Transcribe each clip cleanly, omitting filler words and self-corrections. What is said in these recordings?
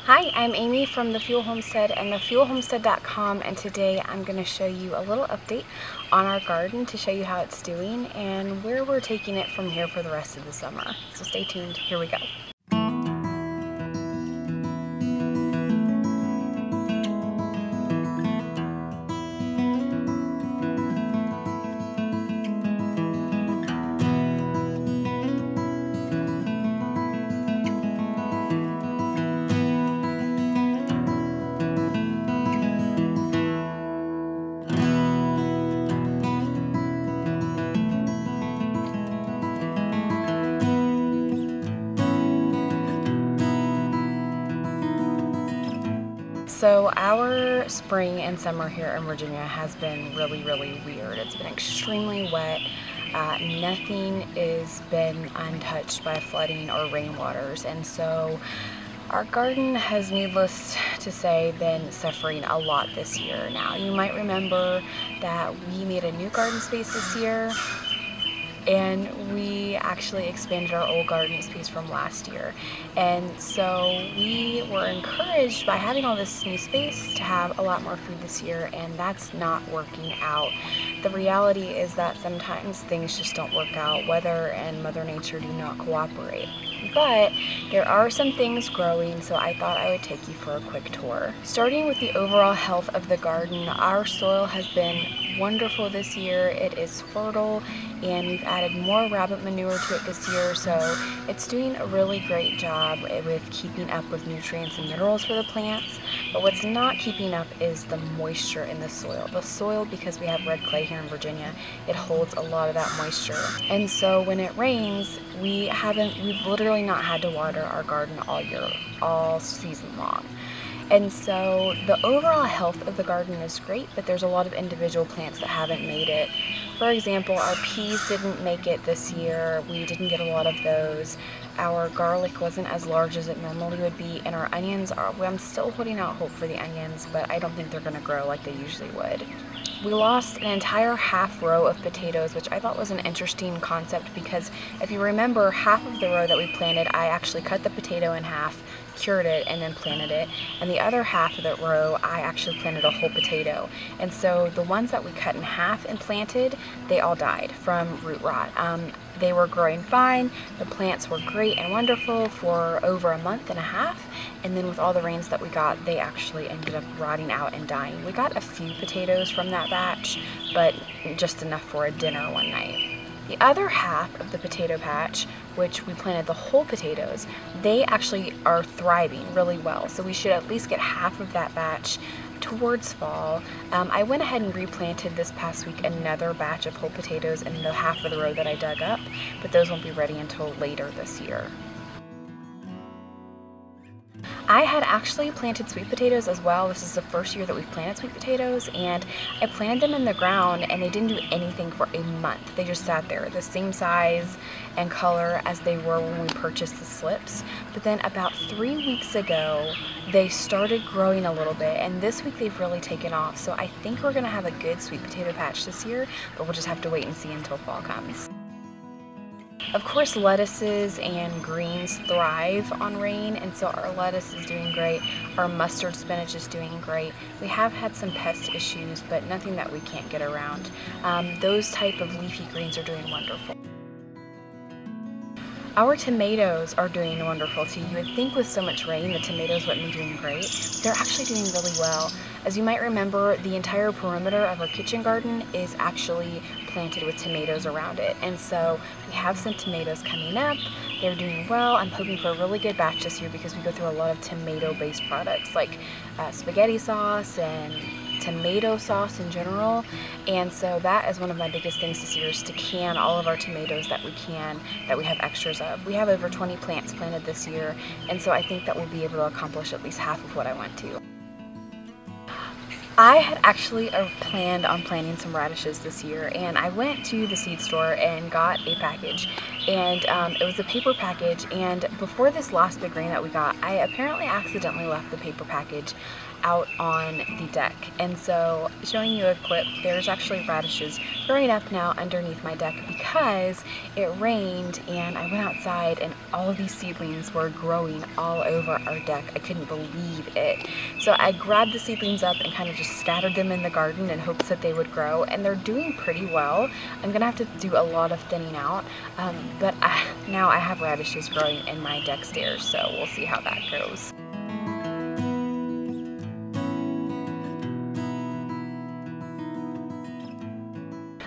Hi, I'm Amy from the Fewell Homestead and the FewellHomestead.com, and today I'm going to show you a little update on our garden to show you how it's doing and where we're taking it from here for the rest of the summer. So stay tuned, here we go. So our spring and summer here in Virginia has been really weird. It's been extremely wet. Nothing has been untouched by flooding or rainwaters, and so our garden has, needless to say, been suffering a lot this year. Now, you might remember that we made a new garden space this year, and we actually expanded our old garden space from last year. And so we were encouraged by having all this new space to have a lot more food this year, and that's not working out. The reality is that sometimes things just don't work out. Weather and Mother Nature do not cooperate. But there are some things growing, so I thought I would take you for a quick tour. Starting with the overall health of the garden, our soil has been wonderful this year. It is fertile, and we've added more rabbit manure to it this year, so it's doing a really great job with keeping up with nutrients and minerals for the plants. But what's not keeping up is the moisture in the soil. The soil, because we have red clay here in Virginia, it holds a lot of that moisture. And so when it rains, we've literally not had to water our garden all season long. And so the overall health of the garden is great, but there's a lot of individual plants that haven't made it. For example, our peas didn't make it this year. We didn't get a lot of those. Our garlic wasn't as large as it normally would be, and our onions I'm still holding out hope for the onions, but I don't think they're gonna grow like they usually would. We lost an entire half row of potatoes, which I thought was an interesting concept because if you remember, half of the row that we planted, I actually cut the potato in half, cured it, and then planted it, and the other half of the row I actually planted a whole potato. And so the ones that we cut in half and planted, they all died from root rot. They were growing fine, the plants were great and wonderful for over a month and a half, and then with all the rains that we got, they actually ended up rotting out and dying. We got a few potatoes from that batch, but just enough for a dinner one night. The other half of the potato patch, which we planted the whole potatoes, they actually are thriving really well. So we should at least get half of that batch towards fall. I went ahead and replanted this past week another batch of whole potatoes in the half of the row that I dug up, but those won't be ready until later this year. I had actually planted sweet potatoes as well. This is the first year that we've planted sweet potatoes, and I planted them in the ground and they didn't do anything for a month. They just sat there, the same size and color as they were when we purchased the slips. But then about 3 weeks ago, they started growing a little bit, and this week they've really taken off. So I think we're gonna have a good sweet potato patch this year, but we'll just have to wait and see until fall comes. Of course, lettuces and greens thrive on rain, and so our lettuce is doing great. Our mustard spinach is doing great. We have had some pest issues, but nothing that we can't get around. Those type of leafy greens are doing wonderful. Our tomatoes are doing wonderful too. You would think with so much rain the tomatoes wouldn't be doing great. They're actually doing really well. As you might remember, the entire perimeter of our kitchen garden is actually planted with tomatoes around it. And so we have some tomatoes coming up. They're doing well. I'm hoping for a really good batch this year because we go through a lot of tomato-based products like spaghetti sauce and tomato sauce in general, and so that is one of my biggest things this year, is to can all of our tomatoes that we have extras of. We have over 20 plants planted this year, and so I think that we'll be able to accomplish at least half of what I want to. I had actually planned on planting some radishes this year, and I went to the seed store and got a package, and it was a paper package. And before this last big rain that we got, I apparently accidentally left the paper package out on the deck. And so, showing you a clip, there's actually radishes growing up now underneath my deck because it rained and I went outside and all of these seedlings were growing all over our deck. I couldn't believe it. So I grabbed the seedlings up and kind of just scattered them in the garden in hopes that they would grow, and they're doing pretty well. I'm gonna have to do a lot of thinning out, but now I have radishes growing in my deck stairs, so we'll see how that goes.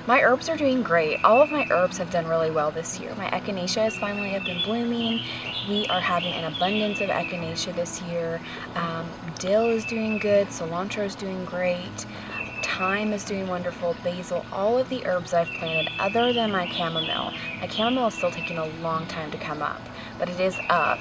My herbs are doing great. All of my herbs have done really well this year. My echinacea is finally up and blooming. We are having an abundance of echinacea this year. Dill is doing good. Cilantro is doing great. Thyme is doing wonderful. Basil, all of the herbs I've planted other than my chamomile. My chamomile is still taking a long time to come up, but it is up.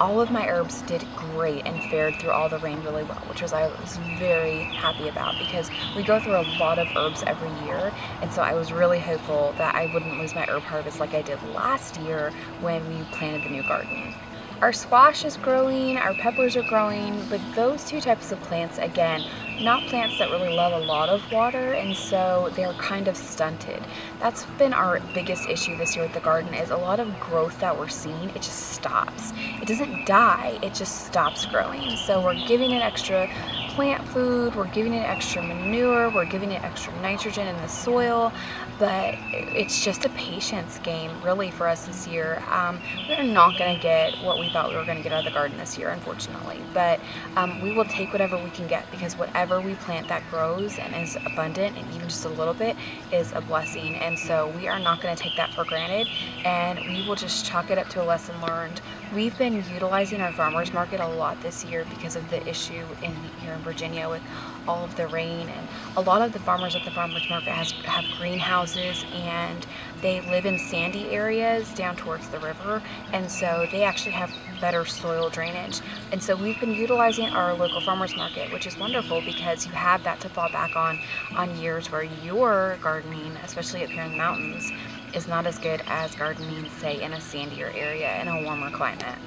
All of my herbs did great and fared through all the rain really well, which I was very happy about because we go through a lot of herbs every year, and so I was really hopeful that I wouldn't lose my herb harvest like I did last year when we planted the new garden. Our squash is growing, our peppers are growing, but those two types of plants, again, not plants that really love a lot of water, and so they're kind of stunted. That's been our biggest issue this year with the garden, is a lot of growth that we're seeing, it just stops. It doesn't die, it just stops growing. So we're giving it extra plant food, we're giving it extra manure, we're giving it extra nitrogen in the soil, but it's just a patience game really for us this year. We're not going to get what we thought we were going to get out of the garden this year, unfortunately, but we will take whatever we can get, because whatever we plant that grows and is abundant, and even just a little bit, is a blessing. And so we are not going to take that for granted, and we will just chalk it up to a lesson learned. We've been utilizing our farmers market a lot this year because of the issue here in Virginia with all of the rain, and a lot of the farmers at the farmers market have greenhouses, and they live in sandy areas down towards the river, and so they actually have better soil drainage. And so we've been utilizing our local farmers market, which is wonderful because you have that to fall back on years where your gardening, especially up here in the mountains, is not as good as gardening, say, in a sandier area in a warmer climate.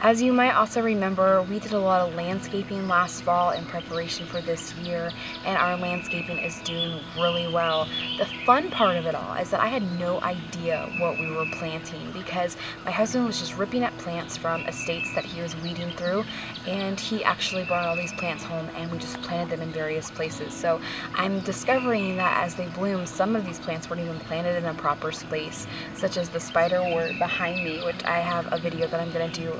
As you might also remember, we did a lot of landscaping last fall in preparation for this year, and our landscaping is doing really well. The fun part of it all is that I had no idea what we were planting because my husband was just ripping up plants from estates that he was weeding through, and he actually brought all these plants home and we just planted them in various places. So I'm discovering that as they bloom, some of these plants weren't even planted in a proper space, such as the spiderwort behind me, which I have a video that I'm going to do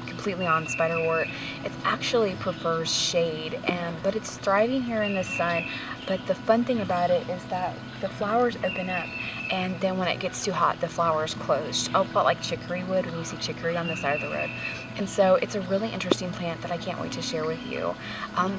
completely on spiderwort. It actually prefers shade, but it's thriving here in the sun. But the fun thing about it is that the flowers open up, and then when it gets too hot, the flowers close. A lot like chicory would when you see chicory on the side of the road. And so it's a really interesting plant that I can't wait to share with you.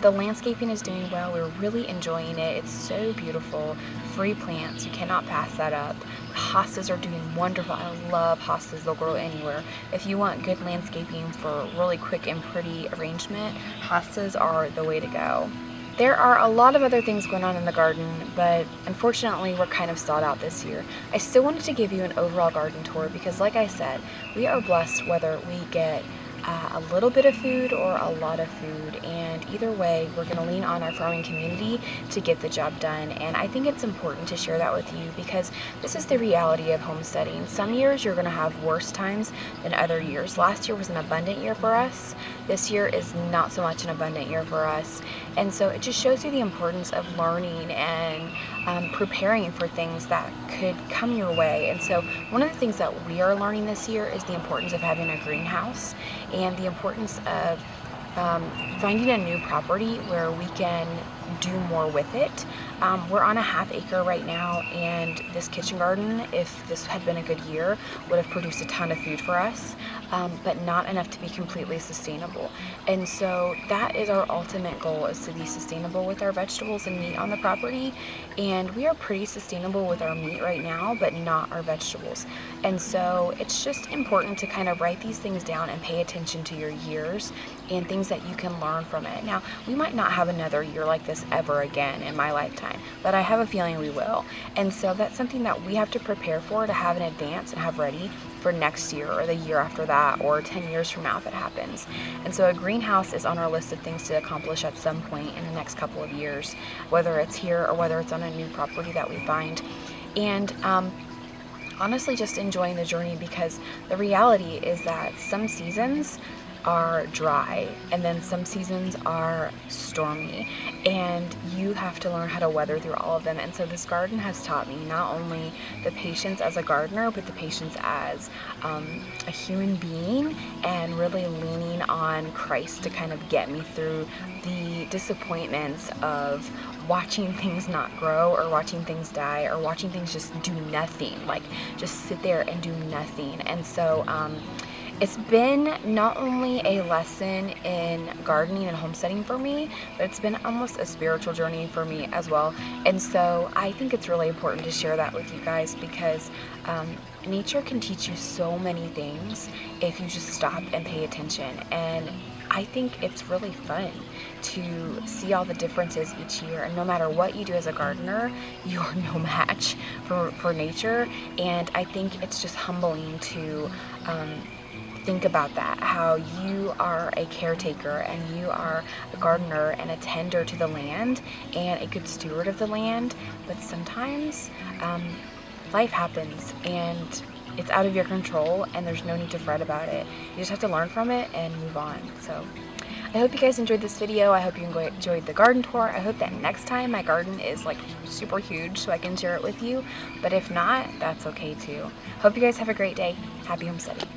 The landscaping is doing well. We're really enjoying it. It's so beautiful. Free plants. You cannot pass that up. Hostas are doing wonderful. I love hostas. They'll grow anywhere. If you want good landscaping for really quick and pretty arrangement, hostas are the way to go. There are a lot of other things going on in the garden, but unfortunately we're kind of stalled out this year. I still wanted to give you an overall garden tour because, like I said, we are blessed whether we get a little bit of food or a lot of food, and either way we're going to lean on our farming community to get the job done. And I think it's important to share that with you because this is the reality of homesteading. Some years you're going to have worse times than other years. Last year was an abundant year for us. This year is not so much an abundant year for us, and so it just shows you the importance of learning and preparing for things that could come your way. And so one of the things that we are learning this year is the importance of having a greenhouse and the importance of finding a new property where we can do more with it. We're on a ½ acre right now, and this kitchen garden, if this had been a good year, would have produced a ton of food for us, but not enough to be completely sustainable. And so that is our ultimate goal, is to be sustainable with our vegetables and meat on the property. And we are pretty sustainable with our meat right now, but not our vegetables. And so it's just important to kind of write these things down and pay attention to your years and things that you can learn from it. Now, we might not have another year like this ever again in my lifetime, but I have a feeling we will. And so that's something that we have to prepare for, to have in advance and have ready for next year or the year after that, or 10 years from now if it happens. And so a greenhouse is on our list of things to accomplish at some point in the next couple of years, whether it's here or whether it's on a new property that we find. And honestly, just enjoying the journey, because the reality is that some seasons are dry and then some seasons are stormy, and you have to learn how to weather through all of them. And so this garden has taught me not only the patience as a gardener, but the patience as a human being, and really leaning on Christ to kind of get me through the disappointments of watching things not grow, or watching things die, or watching things just do nothing, like just sit there and do nothing. And so it's been not only a lesson in gardening and homesteading for me, but it's been almost a spiritual journey for me as well. And so I think it's really important to share that with you guys, because nature can teach you so many things if you just stop and pay attention. And I think it's really fun to see all the differences each year, and no matter what you do as a gardener, you're no match for nature. And I think it's just humbling to think about that, how you are a caretaker and you are a gardener and a tender to the land and a good steward of the land, but sometimes life happens and it's out of your control, and there's no need to fret about it. You just have to learn from it and move on. So I hope you guys enjoyed this video. I hope you enjoyed the garden tour. I hope that next time my garden is like super huge so I can share it with you, but if not, that's okay too. Hope you guys have a great day. Happy homesteading.